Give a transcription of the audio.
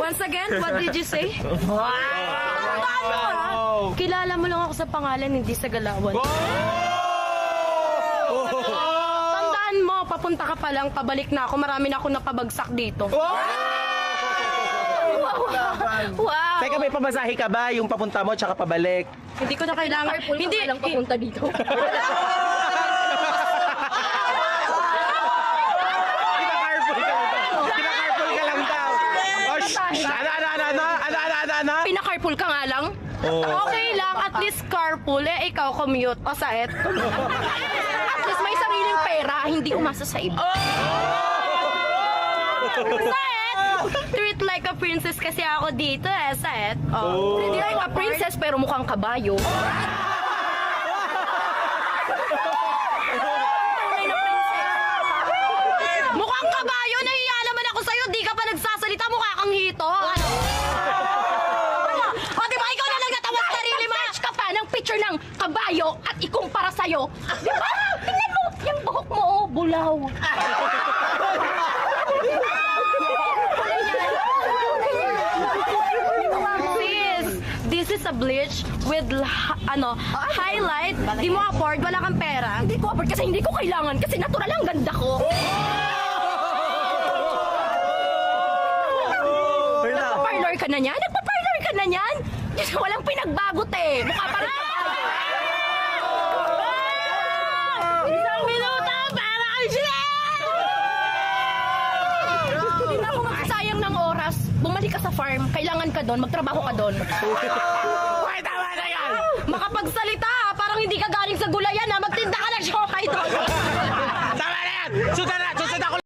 Once again, what did you say? Tandaan mo, ha? Kilala mo lang ako sa pangalan, hindi sa galawan. Tandaan mo, papunta ka pa lang, pabalik na ako. Marami na ako napabagsak dito. Wow! Teka, may pamasahe ka ba? Yung papunta mo tsaka pabalik? Hindi ko na kailangan. Hindi lang papunta dito. Kina-carpool ka lang daw. Kina-carpool ka lang daw. Oh, ano? Pinacarpool ka nga lang? Okay lang, at least carpool. Ikaw commute. O saet. At least may sariling pera, hindi umasa sa iba. Saet! Treat like a princess kasi ako dito saet. Treat like a princess pero mukhang kabayo. Mukhang kabayo, nahiya naman ako sa'yo. Di ka pa nagsasalita, mukha kang hito. Ano? O, di ba ikaw na lang natawa sa sarili mo? Match ka pa ng picture ng kabayo at ikumpara sa'yo. Di ba? Tingnan mo, yung buhok mo, oh, bulaw. Sis, this is a bleach with highlight. Di mo afford, wala kang pera. Hindi ko afford kasi hindi ko kailangan kasi natural ang ganda ko. Nagpa-parlor ka na niyan? Nagpa-parlor ka na niyan? Diyos, walang pinagbago, te. Mukha pa rin. Isang minuto para kang sila! Hindi na ako magsasayang ng oras. Bumalik ka sa farm. Kailangan ka doon. Magtrabaho ka doon. Wait, tama na yan! Makapagsalita, parang hindi ka galing sa gulayan, ha? Magtinda ka ng siomay doon. Tama na yan! Sudan